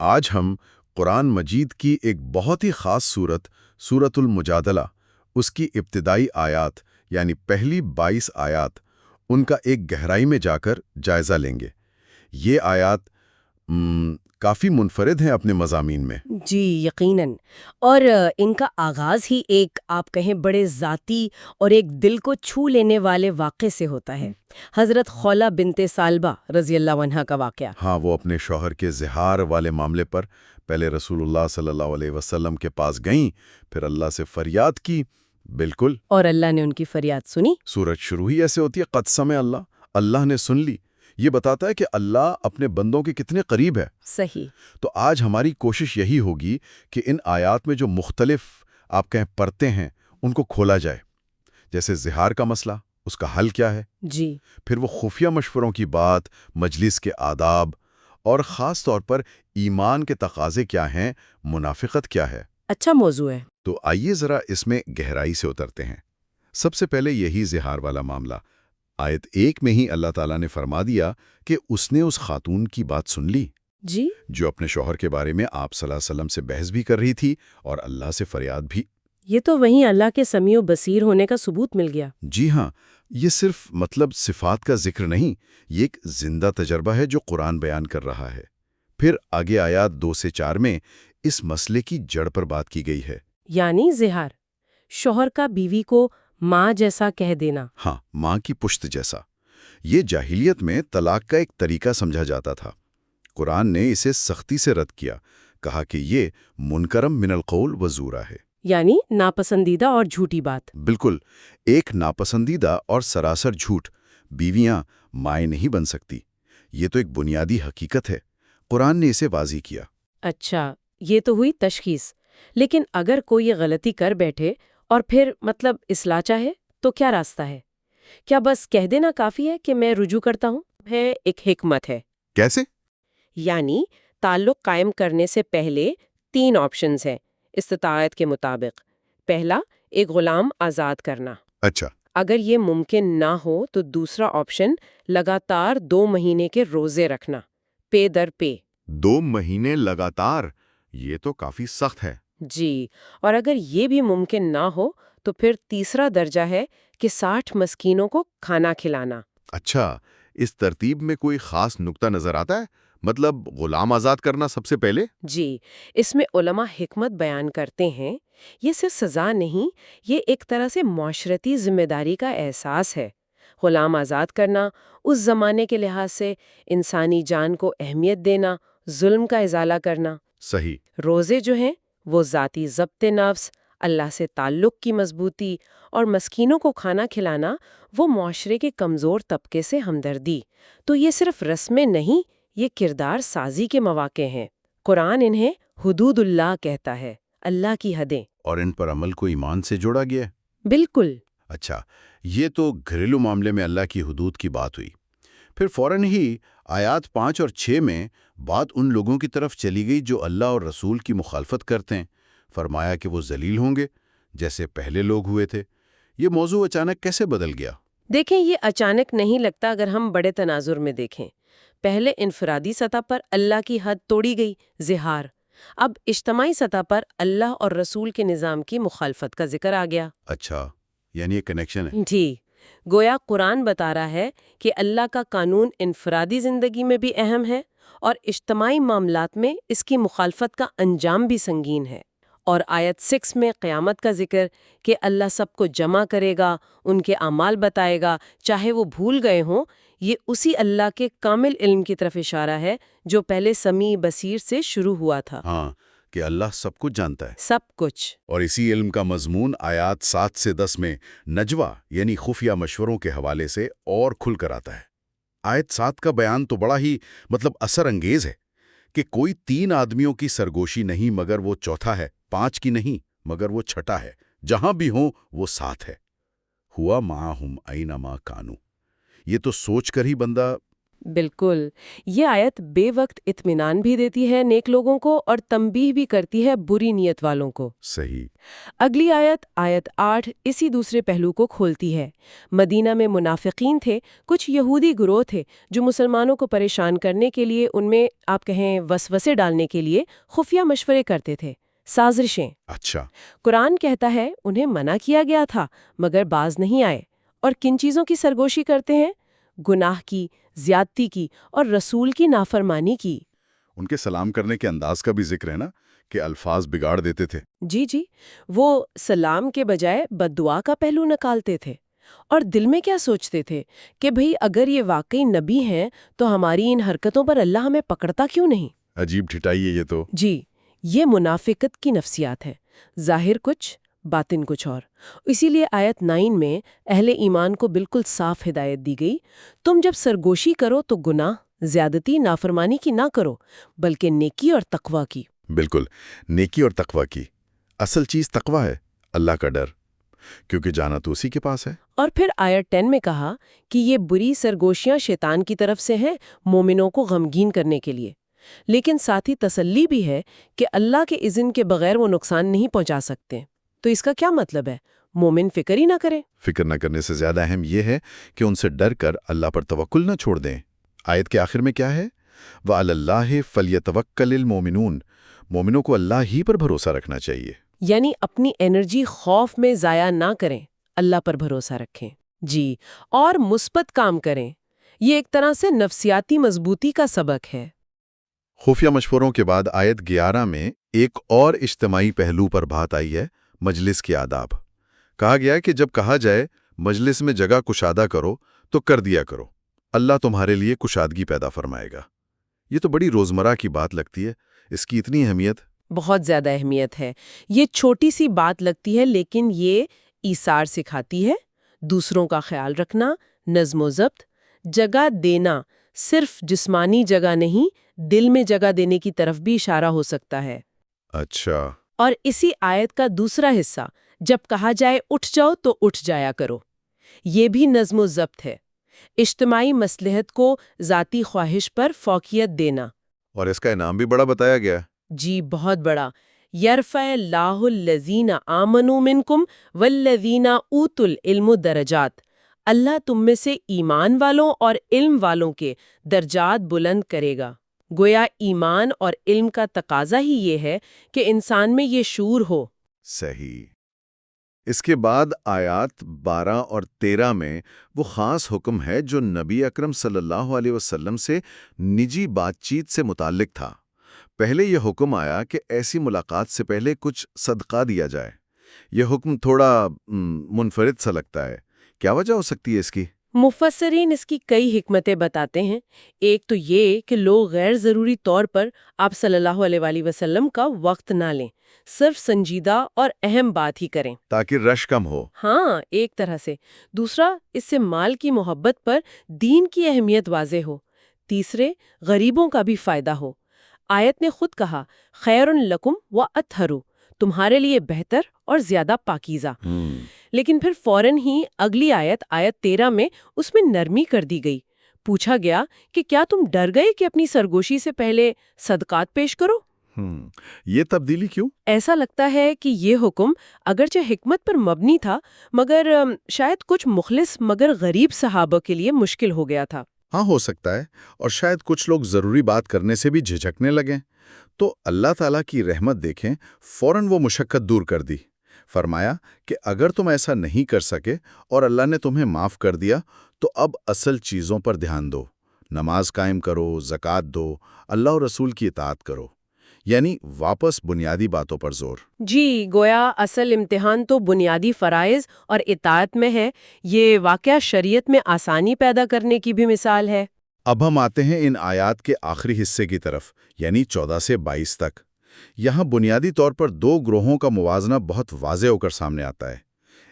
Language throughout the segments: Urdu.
آج ہم قرآن مجید کی ایک بہت ہی خاص صورت سورۃ المجادلہ، اس کی ابتدائی آیات یعنی پہلی 22 آیات، ان کا ایک گہرائی میں جا کر جائزہ لیں گے۔ یہ آیات کافی منفرد ہیں اپنے مضامین میں۔ جی یقیناً، اور ان کا آغاز ہی ایک آپ کہیں بڑے ذاتی اور ایک دل کو چھو لینے والے واقعے سے ہوتا ہے۔ حضرت خولہ بنت ثعلبہ رضی اللہ عنہا کا واقعہ۔ ہاں، وہ اپنے شوہر کے زہار والے معاملے پر پہلے رسول اللہ صلی اللہ علیہ وسلم کے پاس گئیں، پھر اللہ سے فریاد کی۔ بالکل، اور اللہ نے ان کی فریاد سنی۔ سورج شروع ہی ایسے ہوتی ہے، قد سمع اللہ نے سن لی۔ یہ بتاتا ہے کہ اللہ اپنے بندوں کے کتنے قریب ہے۔ صحیح۔ تو آج ہماری کوشش یہی ہوگی کہ ان آیات میں جو مختلف آپ کہیں پرتیں ہیں ان کو کھولا جائے، جیسے زہار کا مسئلہ، اس کا حل کیا ہے، جی، پھر وہ خفیہ مشوروں کی بات، مجلس کے آداب، اور خاص طور پر ایمان کے تقاضے کیا ہیں، منافقت کیا ہے۔ اچھا موضوع ہے۔ تو آئیے ذرا اس میں گہرائی سے اترتے ہیں۔ سب سے پہلے یہی زہار والا معاملہ۔ آیت 1 میں ہی اللہ تعالیٰ نے فرما دیا کہ اس نے اس خاتون کی بات سن لی جی، جو اپنے شوہر کے بارے میں آپ صلی اللہ علیہ وسلم سے بحث بھی کر رہی تھی اور اللہ سے فریاد بھی۔ یہ تو وہیں اللہ کے سمیع و بصیر ہونے کا ثبوت مل گیا۔ جی ہاں، یہ صرف صفات کا ذکر نہیں، یہ ایک زندہ تجربہ ہے جو قرآن بیان کر رہا ہے۔ پھر آگے آیات 2 سے 4 میں اس مسئلے کی جڑ پر بات کی گئی ہے۔ یعنی زہار، شوہر کا بیوی کو ماں جیسا کہہ دینا۔ ہاں، ماں کی پشت جیسا۔ یہ جاہلیت میں طلاق کا ایک طریقہ سمجھا جاتا تھا۔ قرآن نے اسے سختی سے رد کیا، کہا کہ یہ منکرم من القول و زورا ہے، یعنی ناپسندیدہ اور جھوٹی بات۔ بالکل ایک ناپسندیدہ اور سراسر جھوٹ۔ بیویاں مائیں نہیں بن سکتی، یہ تو ایک بنیادی حقیقت ہے۔ قرآن نے اسے واضح کیا۔ اچھا، یہ تو ہوئی تشخیص، لیکن اگر کوئی یہ غلطی کر بیٹھے اور پھر اصلاح چاہے تو کیا راستہ ہے؟ کیا بس کہہ دینا کافی ہے کہ میں رجوع کرتا ہوں؟ ہے ایک حکمت ہے۔ کیسے؟ یعنی تعلق قائم کرنے سے پہلے 3 آپشنز ہیں استطاعت کے مطابق۔ پہلا، ایک غلام آزاد کرنا۔ اچھا، اگر یہ ممکن نہ ہو تو دوسرا آپشن لگاتار 2 مہینے کے روزے رکھنا، پے در پے۔ 2 مہینے لگاتار، یہ تو کافی سخت ہے۔ جی، اور اگر یہ بھی ممکن نہ ہو تو پھر تیسرا درجہ ہے کہ 60 مسکینوں کو کھانا کھلانا۔ اچھا، اس ترتیب میں کوئی خاص نقطہ نظر آتا ہے؟ غلام آزاد کرنا سب سے پہلے؟ جی، اس میں علماء حکمت بیان کرتے ہیں، یہ صرف سزا نہیں، یہ ایک طرح سے معاشرتی ذمہ داری کا احساس ہے۔ غلام آزاد کرنا اس زمانے کے لحاظ سے انسانی جان کو اہمیت دینا، ظلم کا ازالہ کرنا۔ صحیح۔ روزے جو ہیں وہ ذاتی ضبط نفس، اللہ سے تعلق کی مضبوطی، اور مسکینوں کو کھانا کھلانا وہ معاشرے کے کمزور طبقے سے ہمدردی۔ تو یہ صرف رسمیں نہیں، یہ کردار سازی کے مواقع ہیں۔ قرآن انہیں حدود اللہ کہتا ہے، اللہ کی حدیں، اور ان پر عمل کو ایمان سے جوڑا گیا ہے؟ بالکل۔ اچھا، یہ تو گھریلو معاملے میں اللہ کی حدود کی بات ہوئی۔ پھر فوراً ہی آیات 5 اور 6 میں بات ان لوگوں کی طرف چلی گئی جو اللہ اور رسول کی مخالفت کرتے ہیں۔ فرمایا کہ وہ ذلیل ہوں گے جیسے پہلے لوگ ہوئے تھے۔ یہ موضوع اچانک کیسے بدل گیا؟ دیکھیں، یہ اچانک نہیں لگتا اگر ہم بڑے تناظر میں دیکھیں۔ پہلے انفرادی سطح پر اللہ کی حد توڑی گئی، زہار۔ اب اجتماعی سطح پر اللہ اور رسول کے نظام کی مخالفت کا ذکر آ گیا۔ اچھا، یعنی یہ کنیکشن ہے۔ جی، گویا قرآن بتا رہا ہے کہ اللہ کا قانون انفرادی زندگی میں بھی اہم ہے اور اجتماعی معاملات میں اس کی مخالفت کا انجام بھی سنگین ہے۔ اور آیت 6 میں قیامت کا ذکر کہ اللہ سب کو جمع کرے گا، ان کے اعمال بتائے گا، چاہے وہ بھول گئے ہوں، یہ اسی اللہ کے کامل علم کی طرف اشارہ ہے جو پہلے سمیع بصیر سے شروع ہوا تھا۔ ہاں، کہ اللہ سب کچھ جانتا ہے، سب کچھ۔ اور اسی علم کا مضمون آیات 7 سے 10 میں نجوہ یعنی خفیہ مشوروں کے حوالے سے اور کھل کر آتا ہے۔ آیت 7 کا بیان تو بڑا ہی اثر انگیز ہے کہ کوئی 3 آدمیوں کی سرگوشی نہیں مگر وہ چوتھا ہے، 5 کی نہیں مگر وہ چھٹا ہے، جہاں بھی ہوں وہ ساتھ ہے۔ ہوا معہم اینما کانو۔ یہ تو سوچ کر ہی بندہ بالکل، یہ آیت بے وقت اطمینان بھی دیتی ہے نیک لوگوں کو اور تنبیہ بھی کرتی ہے بری نیت والوں کو۔ صحیح۔ اگلی آیت، آیت 8، اسی دوسرے پہلو کو کھولتی ہے۔ مدینہ میں منافقین تھے، کچھ یہودی گروہ تھے جو مسلمانوں کو پریشان کرنے کے لیے، ان میں آپ کہیں وسوسے ڈالنے کے لیے خفیہ مشورے کرتے تھے، سازشیں۔ اچھا۔ قرآن کہتا ہے انہیں منع کیا گیا تھا مگر باز نہیں آئے، اور کن چیزوں کی سرگوشی کرتے ہیں؟ گناہ کی، زیادتی کی اور رسول کی نافرمانی کی۔ ان کے سلام کرنے کے انداز کا بھی ذکر ہے نا، کہ الفاظ بگاڑ دیتے تھے۔ جی، وہ سلام کے بجائے بد دعا کا پہلو نکالتے تھے، اور دل میں کیا سوچتے تھے کہ بھئی اگر یہ واقعی نبی ہیں تو ہماری ان حرکتوں پر اللہ ہمیں پکڑتا کیوں نہیں؟ عجیب ٹھٹائی ہے یہ تو۔ جی، یہ منافقت کی نفسیات ہے، ظاہر کچھ باطن کچھ اور۔ اسی لیے آیت 9 میں اہل ایمان کو بالکل صاف ہدایت دی گئی، تم جب سرگوشی کرو تو گناہ، زیادتی، نافرمانی کی نہ کرو بلکہ نیکی اور تقوی کی۔ بالکل، نیکی اور تقوی کی۔ اصل چیز تقوی ہے، اللہ کا ڈر، کیونکہ جانا تو اسی کے پاس ہے۔ اور پھر آیت 10 میں کہا کہ یہ بری سرگوشیاں شیطان کی طرف سے ہیں مومنوں کو غمگین کرنے کے لیے، لیکن ساتھ ہی تسلی بھی ہے کہ اللہ کے اذن کے بغیر وہ نقصان نہیں پہنچا سکتے۔ تو اس کا کیا مطلب ہے؟ مومن فکر ہی نہ کریں۔ فکر نہ کرنے سے زیادہ اہم یہ ہے کہ ان سے ڈر کر اللہ پر توکل نہ چھوڑ دیں۔ آیت کے آخر میں کیا ہے؟ وَعَلَى اللَّهِ فَلْيَتَوَكَّلِ الْمُؤْمِنُونَ، مومنوں کو اللہ ہی پر بھروسہ رکھنا چاہیے۔ یعنی اپنی انرجی خوف میں ضائع نہ کریں، اللہ پر بھروسہ رکھیں، جی، اور مثبت کام کریں۔ یہ ایک طرح سے نفسیاتی مضبوطی کا سبق ہے۔ خفیہ مشوروں کے بعد آیت 11 میں ایک اور اجتماعی پہلو پر بات آئی ہے، مجلس کے آداب۔ کہا گیا ہے کہ جب کہا جائے مجلس میں جگہ کشادہ کرو تو کر دیا کرو، اللہ تمہارے لیے کشادگی پیدا فرمائے گا۔ یہ تو بڑی روزمرہ کی بات لگتی ہے، اس کی اتنی اہمیت؟ بہت زیادہ اہمیت ہے۔ یہ چھوٹی سی بات لگتی ہے لیکن یہ ایثار سکھاتی ہے، دوسروں کا خیال رکھنا، نظم و ضبط، جگہ دینا، صرف جسمانی جگہ نہیں، دل میں جگہ دینے کی طرف بھی اشارہ ہو سکتا ہے۔ اچھا۔ اور اسی آیت کا دوسرا حصہ، جب کہا جائے اٹھ جاؤ تو اٹھ جایا کرو، یہ بھی نظم و ضبط ہے، اجتماعی مصلحت کو ذاتی خواہش پر فوقیت دینا۔ اور اس کا انعام بھی بڑا بتایا گیا۔ جی، بہت بڑا۔ یرفع اللہ الذین آمنوا منکم والذین اوتوا العلم درجات، اللہ تم میں سے ایمان والوں اور علم والوں کے درجات بلند کرے گا۔ گویا ایمان اور علم کا تقاضا ہی یہ ہے کہ انسان میں یہ شعور ہو۔ صحیح۔ اس کے بعد آیات 12 اور 13 میں وہ خاص حکم ہے جو نبی اکرم صلی اللہ علیہ وسلم سے نجی بات چیت سے متعلق تھا۔ پہلے یہ حکم آیا کہ ایسی ملاقات سے پہلے کچھ صدقہ دیا جائے۔ یہ حکم تھوڑا منفرد سا لگتا ہے، کیا وجہ ہو سکتی ہے اس کی؟ مفسرین اس کی کئی حکمتیں بتاتے ہیں۔ ایک تو یہ کہ لوگ غیر ضروری طور پر آپ صلی اللہ علیہ وآلہ وسلم کا وقت نہ لیں، صرف سنجیدہ اور اہم بات ہی کریں، تاکہ رش کم ہو۔ ہاں، ایک طرح سے۔ دوسرا، اس سے مال کی محبت پر دین کی اہمیت واضح ہو۔ تیسرے، غریبوں کا بھی فائدہ ہو۔ آیت نے خود کہا، خیر لکم واطہر، تمہارے لیے بہتر اور زیادہ پاکیزہ۔ لیکن پھر فوراً ہی اگلی آیت، آیت 13 میں اس میں نرمی کر دی گئی۔ پوچھا گیا کہ کیا تم ڈر گئے کہ اپنی سرگوشی سے پہلے صدقات پیش کرو؟ یہ تبدیلی کیوں؟ ایسا لگتا ہے کہ یہ حکم اگرچہ حکمت پر مبنی تھا، مگر شاید کچھ مخلص مگر غریب صحابہ کے لیے مشکل ہو گیا تھا۔ ہاں، ہو سکتا ہے، اور شاید کچھ لوگ ضروری بات کرنے سے بھی جھجکنے لگیں۔ تو اللہ تعالیٰ کی رحمت دیکھیں، فوراً وہ مشقت دور کر دی۔ فرمایا کہ اگر تم ایسا نہیں کر سکے اور اللہ نے تمہیں معاف کر دیا تو اب اصل چیزوں پر دھیان دو، نماز قائم کرو، زکوٰۃ دو، اللہ اور رسول کی اطاعت کرو، یعنی واپس بنیادی باتوں پر زور۔ جی، گویا اصل امتحان تو بنیادی فرائض اور اطاعت میں ہے۔ یہ واقعہ شریعت میں آسانی پیدا کرنے کی بھی مثال ہے۔ اب ہم آتے ہیں ان آیات کے آخری حصے کی طرف، یعنی 14 سے 22 تک۔ یہاں بنیادی طور پر دو گروہوں کا موازنہ بہت واضح ہو کر سامنے آتا ہے۔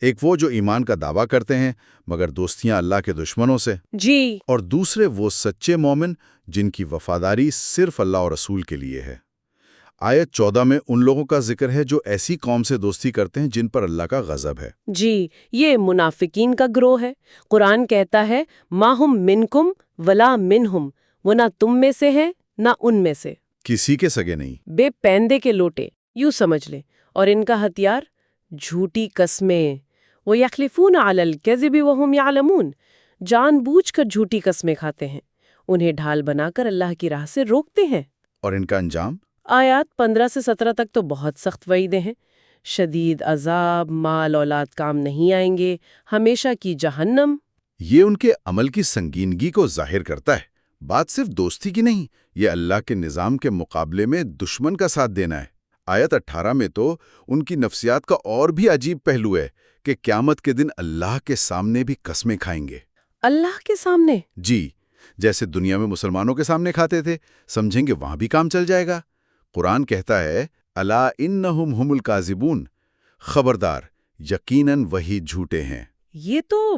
ایک وہ جو ایمان کا دعویٰ کرتے ہیں مگر دوستیاں اللہ کے دشمنوں سے، جی، اور دوسرے وہ سچے مومن جن کی وفاداری صرف اللہ اور رسول کے لیے ہے۔ آیت 14 میں ان لوگوں کا ذکر ہے جو ایسی قوم سے دوستی کرتے ہیں جن پر اللہ کا غضب ہے۔ جی، یہ منافقین کا گروہ ہے۔ قرآن کہتا ہے ماہم منکم ولا منہم، وہ نہ تم میں سے ہے نہ ان میں سے، کسی کے سگے نہیں۔ بے پیندے کے لوٹے، یوں سمجھ لیں۔ اور ان کا ہتھیار جھوٹی قسمیں، وَيَحْلِفُونَ عَلَى الْكَذِبِ وَهُمْ يَعْلَمُونَ، جان بوجھ کر جھوٹی قسمیں کھاتے ہیں، انہیں ڈھال بنا کر اللہ کی راہ سے روکتے ہیں۔ اور ان کا انجام؟ آیات 15 سے 17 تک تو بہت سخت وعیدیں ہیں، شدید عذاب، مال اولاد کام نہیں آئیں گے، ہمیشہ کی جہنم۔ یہ ان کے عمل کی سنگینگی کو ظاہر کرتا ہے۔ بات صرف دوستی کی نہیں، یہ اللہ کے نظام کے مقابلے میں دشمن کا ساتھ دینا ہے۔ آیت 18 میں تو ان کی نفسیات کا اور بھی عجیب پہلو ہے کہ قیامت کے دن اللہ کے سامنے بھی قسمیں کھائیں گے۔ اللہ کے سامنے؟ جی، جیسے دنیا میں مسلمانوں کے سامنے کھاتے تھے، سمجھیں گے وہاں بھی کام چل جائے گا۔ قرآن کہتا ہے الا انہم ہم الکاذبون، خبردار، یقیناً وہی جھوٹے ہیں۔ یہ تو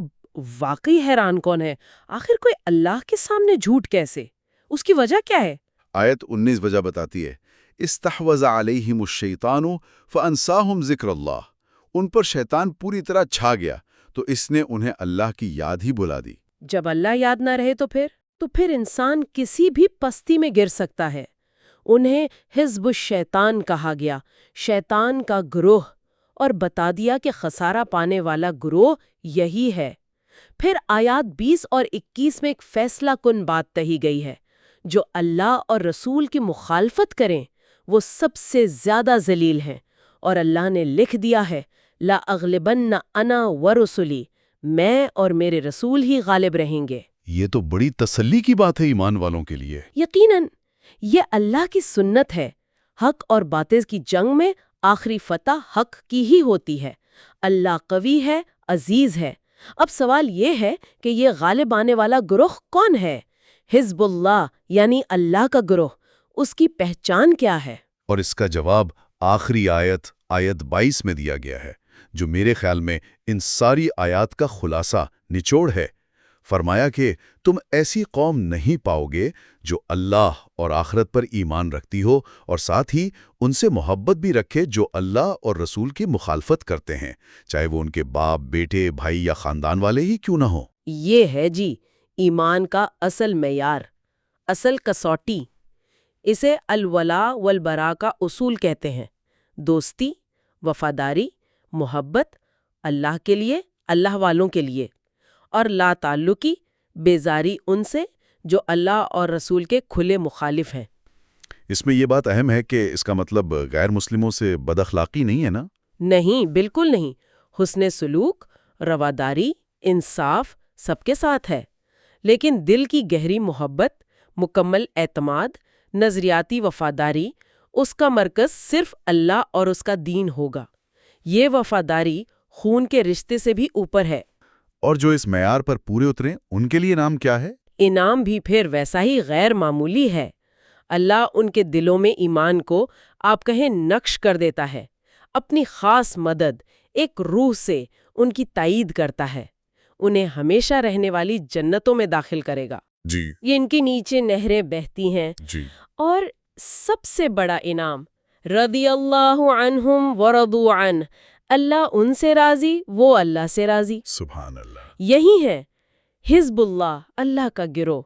واقعی حیران کون ہے، آخر کوئی اللہ کے سامنے جھوٹ کیسے؟ اس کی وجہ کیا ہے؟ آیت 19 وجہ بتاتی ہے، استحوذ علیہم الشیطان فانساہم ذکر اللہ، ان پر شیطان پوری طرح چھا گیا تو اس نے انہیں اللہ کی یاد ہی بھلا دی۔ جب اللہ یاد نہ رہے تو پھر انسان کسی بھی پستی میں گر سکتا ہے۔ انہیں حزب الشیطان کہا گیا، شیطان کا گروہ، اور بتا دیا کہ خسارہ پانے والا گروہ یہی ہے۔ پھر آیات 20 اور 21 میں ایک فیصلہ کن بات کہی گئی ہے، جو اللہ اور رسول کی مخالفت کریں وہ سب سے زیادہ ذلیل ہیں، اور اللہ نے لکھ دیا ہے لا اغلبن انا ورسلی، میں اور میرے رسول ہی غالب رہیں گے۔ یہ تو بڑی تسلی کی بات ہے ایمان والوں کے لیے۔ یقیناً یہ اللہ کی سنت ہے، حق اور باطل کی جنگ میں آخری فتح حق کی ہی ہوتی ہے۔ اللہ قوی ہے، عزیز ہے۔ اب سوال یہ ہے کہ یہ غالب آنے والا گروہ کون ہے؟ حزب اللہ یعنی اللہ کا گروہ، اس کی پہچان کیا ہے؟ اور اس کا جواب آخری آیت 22 میں دیا گیا ہے، جو میرے خیال میں ان ساری آیات کا خلاصہ نچوڑ ہے۔ فرمایا کہ تم ایسی قوم نہیں پاؤ گے جو اللہ اور آخرت پر ایمان رکھتی ہو اور ساتھ ہی ان سے محبت بھی رکھے جو اللہ اور رسول کی مخالفت کرتے ہیں، چاہے وہ ان کے باپ، بیٹے، بھائی یا خاندان والے ہی کیوں نہ ہو۔ یہ ہے جی ایمان کا اصل معیار، اصل کسوٹی۔ اسے الولاء والبراء کا اصول کہتے ہیں۔ دوستی، وفاداری، محبت اللہ کے لیے، اللہ والوں کے لیے، اور لا تعلقی، بیزاری ان سے جو اللہ اور رسول کے کھلے مخالف ہیں۔ اس میں یہ بات اہم ہے کہ اس کا مطلب غیر مسلموں سے بد اخلاقی نہیں ہے نا؟ نہیں، بالکل نہیں۔ حسن سلوک، رواداری، انصاف سب کے ساتھ ہے، لیکن دل کی گہری محبت، مکمل اعتماد، نظریاتی وفاداری، اس کا مرکز صرف اللہ اور اس کا دین ہوگا۔ یہ وفاداری خون کے رشتے سے بھی اوپر ہے۔ اور جو اس معیار پر پورے اتریں ان کے لیے انعام کیا ہے؟ انعام بھی پھر ویسا ہی غیر معمولی ہے۔ اللہ ان کے دلوں میں ایمان کو آپ کہیں نقش کر دیتا ہے، اپنی خاص مدد، ایک روح سے ان کی تائید کرتا ہے، انہیں ہمیشہ رہنے والی جنتوں میں داخل کرے گا۔ جی، یہ ان کے نیچے نہریں بہتی ہیں۔ جی، اور سب سے بڑا انعام رضی اللہ عنہم ورضوا عنہ، اللہ ان سے راضی، وہ اللہ سے راضی۔ سبحان اللہ۔ یہی ہے حزب اللہ، اللہ کا گروہ۔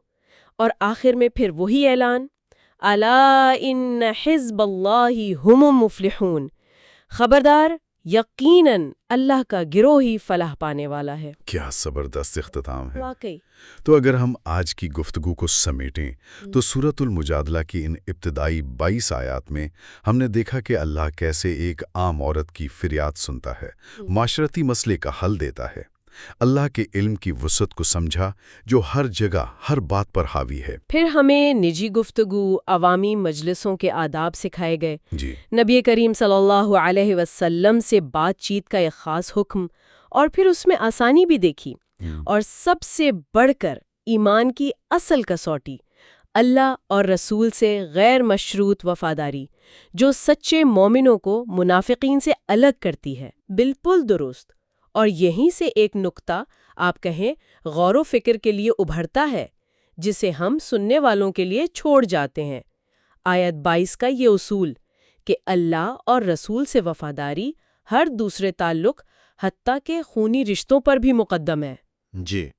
اور آخر میں پھر وہی اعلان، الا ان حزب اللہ هم المفلحون، خبردار، یقیناً اللہ کا گروہ ہی فلاح پانے والا ہے۔ کیا زبردست اختتام ہے۔ واقعی۔ تو اگر ہم آج کی گفتگو کو سمیٹیں تو سورۃ المجادلہ کی ان ابتدائی 22 آیات میں ہم نے دیکھا کہ اللہ کیسے ایک عام عورت کی فریاد سنتا ہے، معاشرتی مسئلے کا حل دیتا ہے۔ اللہ کے علم کی وسعت کو سمجھا جو ہر جگہ ہر بات پر حاوی ہے۔ پھر ہمیں نجی گفتگو، عوامی مجلسوں کے آداب سکھائے گئے، جی، نبی کریم صلی اللہ علیہ وسلم سے بات چیت کا ایک خاص حکم، اور پھر اس میں آسانی بھی دیکھی، اور سب سے بڑھ کر ایمان کی اصل کسوٹی، اللہ اور رسول سے غیر مشروط وفاداری، جو سچے مومنوں کو منافقین سے الگ کرتی ہے۔ بالکل درست۔ اور یہیں سے ایک نقطہ آپ کہیں غور و فکر کے لیے ابھرتا ہے، جسے ہم سننے والوں کے لیے چھوڑ جاتے ہیں۔ آیت 22 کا یہ اصول کہ اللہ اور رسول سے وفاداری ہر دوسرے تعلق حتیٰ کہ خونی رشتوں پر بھی مقدم ہے۔ جی۔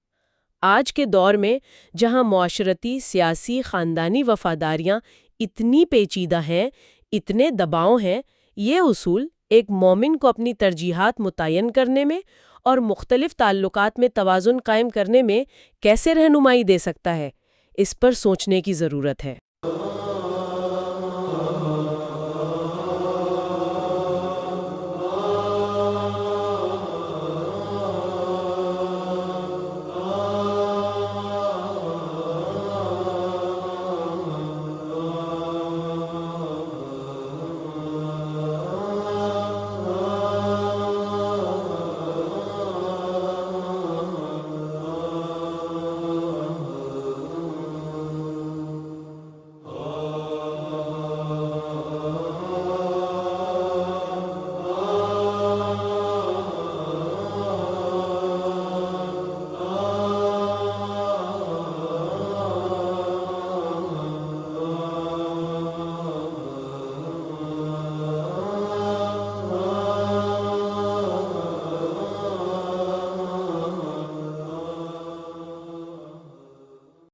آج کے دور میں جہاں معاشرتی، سیاسی، خاندانی وفاداریاں اتنی پیچیدہ ہیں، اتنے دباؤ ہیں، یہ اصول ایک مومن کو اپنی ترجیحات متعین کرنے میں اور مختلف تعلقات میں توازن قائم کرنے میں کیسے رہنمائی دے سکتا ہے، اس پر سوچنے کی ضرورت ہے۔